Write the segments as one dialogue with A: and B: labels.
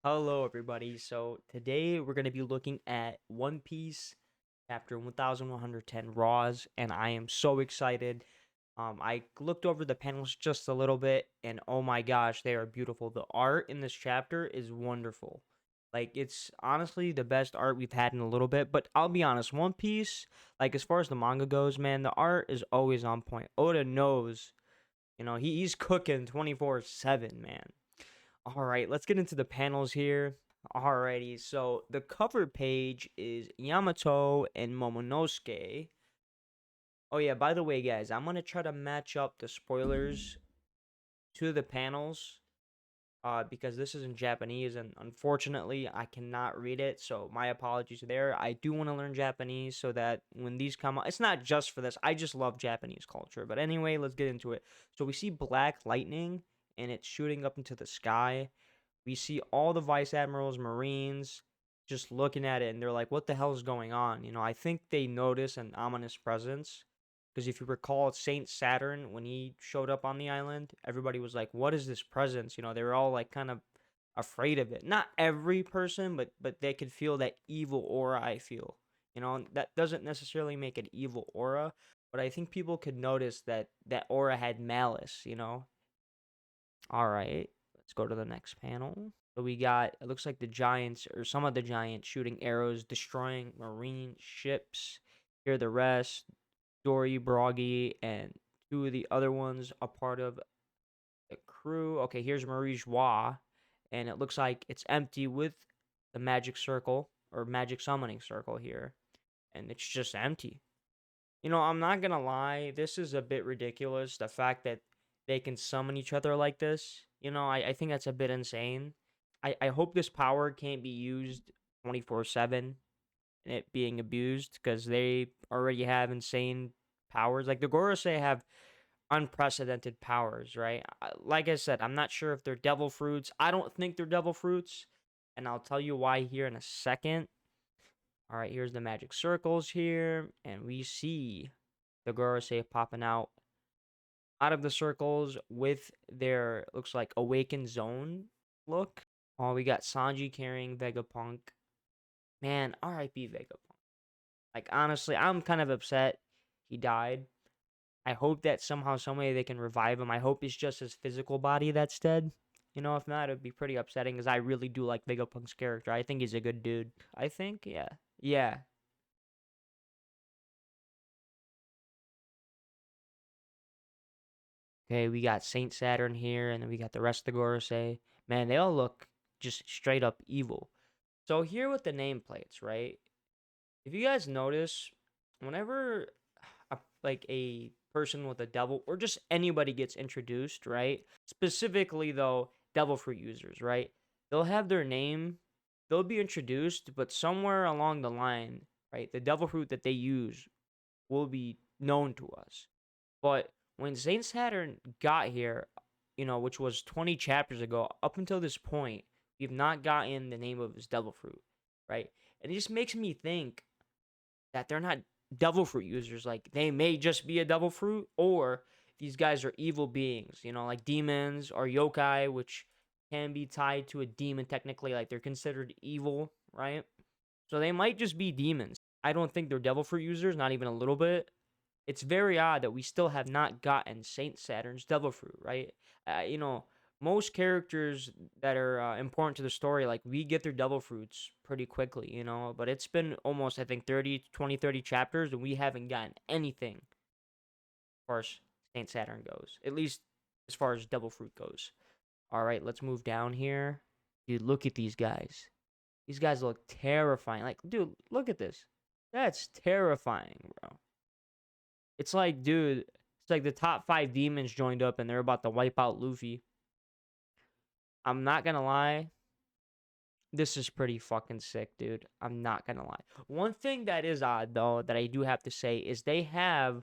A: Hello, everybody. So today we're going to be looking at One Piece chapter 1110 Raws, and I am so excited. I looked over the panels just a little bit, and oh my gosh, they are beautiful. The art in this chapter is wonderful. Like, it's honestly the best art we've had in a little bit, but I'll be honest, One Piece, like, as far as the manga goes, man, the art is always on point. Oda knows, he's cooking 24/7, man. All right, let's get into the panels here. Alrighty, so the cover page is Yamato and Momonosuke. Oh yeah, by the way, guys, I'm gonna try to match up the spoilers to the panels, because this is in Japanese, and unfortunately, I cannot read it. So my apologies there. I do want to learn Japanese so that when these come out, it's not just for this. I just love Japanese culture. But anyway, let's get into it. So we see black lightning, and it's shooting up into the sky. We see all the vice admirals, marines, just looking at it, and they're like, "What the hell is going on?" I think they notice an ominous presence, because if you recall, Saint Saturn, when he showed up on the island, everybody was like, "What is this presence?" They were all like kind of afraid of it. Not every person, but they could feel that evil aura. I feel, and that doesn't necessarily make an evil aura, but I think people could notice that that aura had malice. All right, let's go to the next panel. So we got, it looks like the giants, or some of the giants, shooting arrows, destroying marine ships. Here are the rest: Dory, Broggy, and two of the other ones, a part of the crew. Okay, here's Marie Joie, and it looks like it's empty with the magic circle, or magic summoning circle here, and it's just empty. I'm not gonna lie, this is a bit ridiculous. The fact that they can summon each other like this, I think that's a bit insane. I hope this power can't be used 24/7 and it being abused, because they already have insane powers. Like the Gorosei have unprecedented powers, right? Like I said, I'm not sure if they're devil fruits. I don't think they're devil fruits, and I'll tell you why here in a second. All right, here's the magic circles here, and we see the Gorosei popping out of the circles with their, looks like, awakened zone look. Oh, we got Sanji carrying Vegapunk. Man, R.I.P. Vegapunk. Like, honestly, I'm kind of upset he died. I hope that somehow, someway they can revive him. I hope it's just his physical body that's dead. If not, it'd be pretty upsetting, because I really do like Vegapunk's character. I think he's a good dude. I think, yeah. Yeah. Okay, we got Saint Saturn here, and then we got the rest of the Gorosei. Man, they all look just straight up evil. So here with the nameplates, right? If you guys notice, whenever like a person with a devil, or just anybody gets introduced, right? Specifically though, devil fruit users, right? They'll have their name, they'll be introduced, but somewhere along the line, right, the devil fruit that they use will be known to us. But when Saint Saturn got here, which was 20 chapters ago, up until this point, we've not gotten the name of his devil fruit, right? And it just makes me think that they're not devil fruit users. Like, they may just be a devil fruit, or these guys are evil beings, like demons or yokai, which can be tied to a demon technically. Like, they're considered evil, right? So they might just be demons. I don't think they're devil fruit users, not even a little bit. It's very odd that we still have not gotten Saint Saturn's devil fruit, right? Uh, you know, Most characters that are important to the story, like, we get their devil fruits pretty quickly, but it's been almost, I think, 30 chapters, and we haven't gotten anything as far as Saint Saturn goes, at least as far as devil fruit goes. All right, let's move down here. Dude, look at these guys. These guys look terrifying. Like, dude, look at this. That's terrifying, bro. It's like, dude, it's like the top five demons joined up and they're about to wipe out Luffy. I'm not gonna lie. This is pretty fucking sick, dude. I'm not gonna lie. One thing that is odd, though, that I do have to say is they have the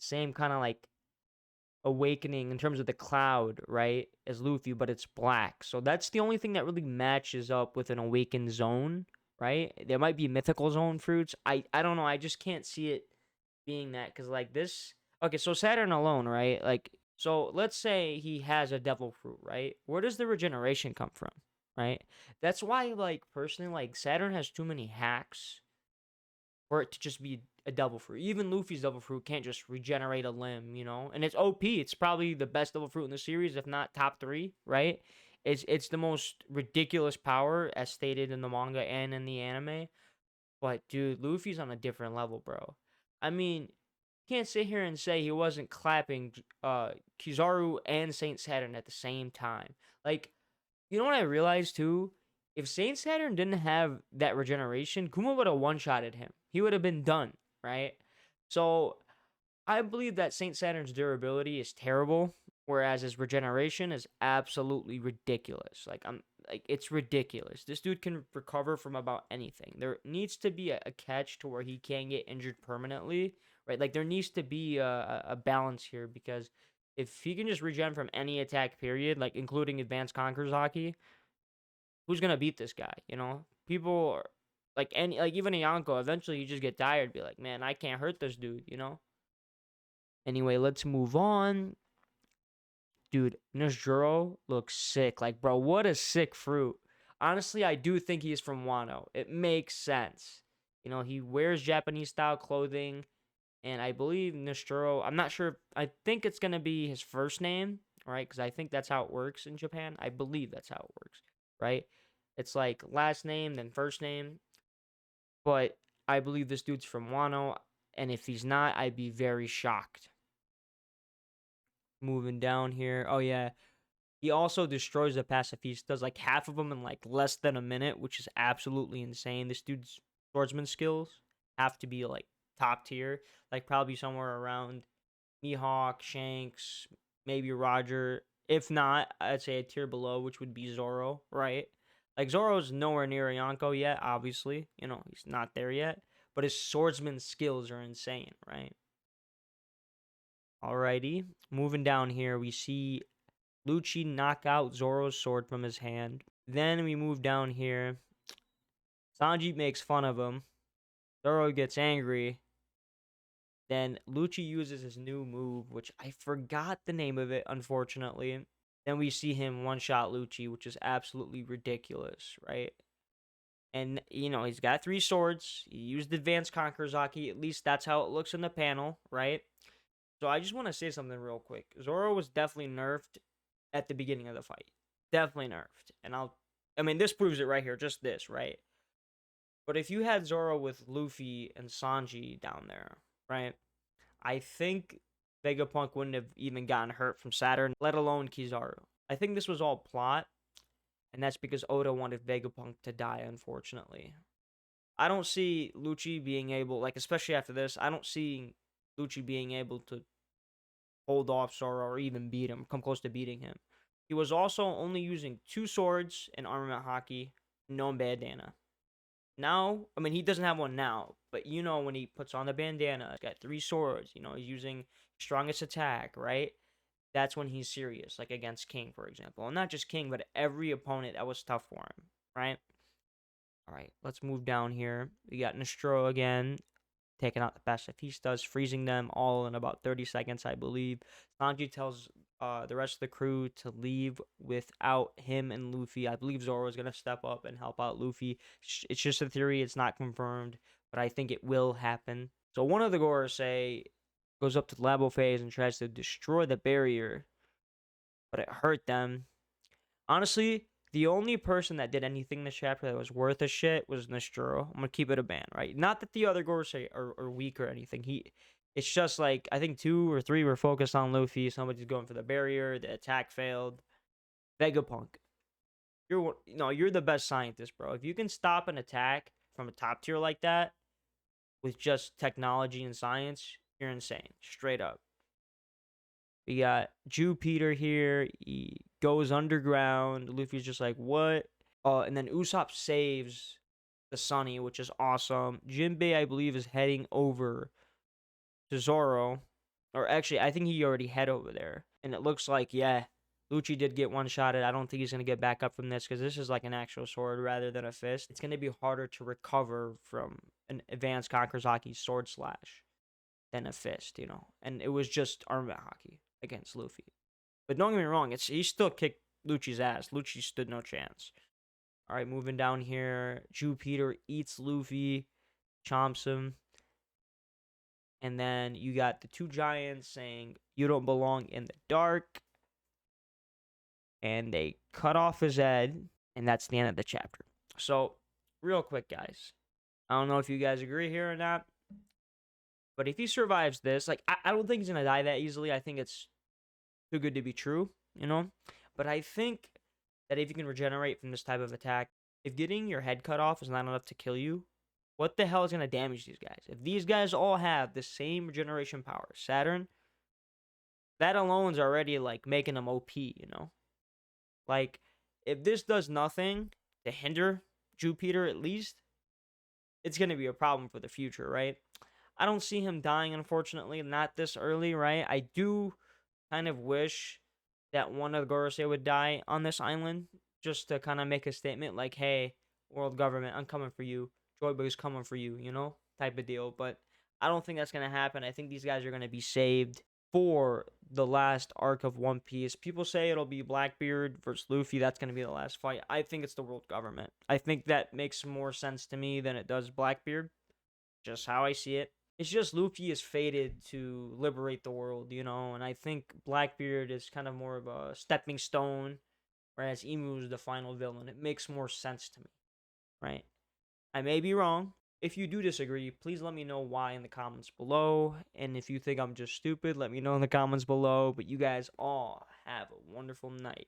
A: same kind of like awakening in terms of the cloud, right, as Luffy, but it's black. So that's the only thing that really matches up with an awakened zone, right? There might be mythical zone fruits. I don't know. I just can't see it being that, because like this. Okay, so Saturn alone, right? Like, so let's say he has a devil fruit, right? Where does the regeneration come from? right? That's why, like, personally, like, Saturn has too many hacks for it to just be a double fruit. Even Luffy's double fruit can't just regenerate a limb, you know? And it's OP. It's probably the best double fruit in the series, if not top 3, right? It's the most ridiculous power as stated in the manga and in the anime. But dude, Luffy's on a different level, bro. I mean, can't sit here and say he wasn't clapping Kizaru and Saint Saturn at the same time. Like, you know what I realized too? If Saint Saturn didn't have that regeneration, Kuma would have one-shotted him. He would have been done, right? So I believe that Saint Saturn's durability is terrible, whereas his regeneration is absolutely ridiculous. Like it's ridiculous. This dude can recover from about anything. There needs to be a catch to where he can't get injured permanently, right? Like there needs to be a balance here because if he can just regen from any attack period, like including advanced conquerors hockey, who's gonna beat this guy? You know, people are, like even a Yonko. Eventually, you just get tired, be like, man, I can't hurt this dude. You know. Anyway, let's move on. Dude, Nejuro looks sick. Like, bro, what a sick fruit. Honestly, I do think he's from Wano. It makes sense. You know, he wears Japanese style clothing, and I believe Nejuro, I'm not sure. I think it's going to be his first name, right? Because I think that's how it works in Japan. I believe that's how it works, right? It's like last name, then first name. But I believe this dude's from Wano, and if he's not, I'd be very shocked. Moving down here. Oh, yeah. He also destroys the pacifistas, like half of them in like less than a minute, which is absolutely insane. This dude's swordsman skills have to be like top tier, like probably somewhere around Mihawk, Shanks, maybe Roger. If not, I'd say a tier below, which would be Zoro, right? Like Zoro's nowhere near a Yonko yet, obviously. You know, he's not there yet. But his swordsman skills are insane, right? Alrighty. Moving down here, we see Lucci knock out Zoro's sword from his hand. Then we move down here. Sanji makes fun of him. Zoro gets angry. Then Lucci uses his new move, which I forgot the name of it, unfortunately. Then we see him one-shot Lucci, which is absolutely ridiculous, right? And, you know, he's got 3 swords. He used Advanced Conqueror's. At least that's how it looks in the panel, right? So I just want to say something real quick. Zoro was definitely nerfed at the beginning of the fight. Definitely nerfed. And I mean, this proves it right here. Just this, right? But if you had Zoro with Luffy and Sanji down there, right? I think Vegapunk wouldn't have even gotten hurt from Saturn, let alone Kizaru. I think this was all plot, and that's because Oda wanted Vegapunk to die, unfortunately. I don't see Lucci being able, like, especially after this, I don't see Lucci being able to hold off Zoro or even beat him, come close to beating him. He was also only using 2 swords in armament hockey, no bandana. Now, I mean, he doesn't have one now, but you know when he puts on the bandana, he's got 3 swords, you know, he's using strongest attack, right? That's when he's serious, like against King, for example. And not just King, but every opponent that was tough for him, right? All right, let's move down here. We got Nostro again, taking out the pacifistas, freezing them all in about 30 seconds, I believe. Sanji tells the rest of the crew to leave without him and Luffy. I believe Zoro is going to step up and help out Luffy. It's just a theory. It's not confirmed, but I think it will happen. So one of the Gorosei goes up to the Labo phase and tries to destroy the barrier, but it hurt them. Honestly, the only person that did anything this chapter that was worth a shit was Nostro. I'm gonna keep it a ban, right? Not that the other Gorosei are weak or anything. It's just like I think 2 or 3 were focused on Luffy. Somebody's going for the barrier. The attack failed. Vegapunk, you're the best scientist, bro. If you can stop an attack from a top tier like that with just technology and science, you're insane. Straight up. We got Jupiter here. He goes underground. Luffy's just like, what? And then Usopp saves the Sunny, which is awesome. Jinbei, I believe, is heading over to Zoro. Or actually, I think he already head over there. And it looks like, yeah, Lucci did get one-shotted. I don't think he's going to get back up from this because this is like an actual sword rather than a fist. It's going to be harder to recover from an advanced Kakurazaki sword slash than a fist, you know. And it was just armament hockey against Luffy. But don't get me wrong, he still kicked Lucci's ass. Lucci stood no chance. All right, moving down here. Jupiter eats Luffy, chomps him. And then you got the two giants saying, "You don't belong in the dark." And they cut off his head. And that's the end of the chapter. So, real quick, guys. I don't know if you guys agree here or not. But if he survives this, like, I don't think he's going to die that easily. I think it's too good to be true, you know? But I think that if you can regenerate from this type of attack, if getting your head cut off is not enough to kill you, what the hell is going to damage these guys? If these guys all have the same regeneration power, Saturn, that alone's already, like, making them OP, you know? Like, if this does nothing to hinder Jupiter at least, it's going to be a problem for the future, right? I don't see him dying, unfortunately, not this early, right? I do kind of wish that one of the Gorosei would die on this island, just to kind of make a statement like, hey, world government, I'm coming for you. Joyboy's coming for you, you know, type of deal. But I don't think that's going to happen. I think these guys are going to be saved for the last arc of One Piece. People say it'll be Blackbeard versus Luffy. That's going to be the last fight. I think it's the world government. I think that makes more sense to me than it does Blackbeard. Just how I see it. It's just Luffy is fated to liberate the world, you know, and I think Blackbeard is kind of more of a stepping stone, whereas Emu is the final villain. It makes more sense to me, right? I may be wrong. If you do disagree, please let me know why in the comments below. And if you think I'm just stupid, let me know in the comments below. But you guys all have a wonderful night.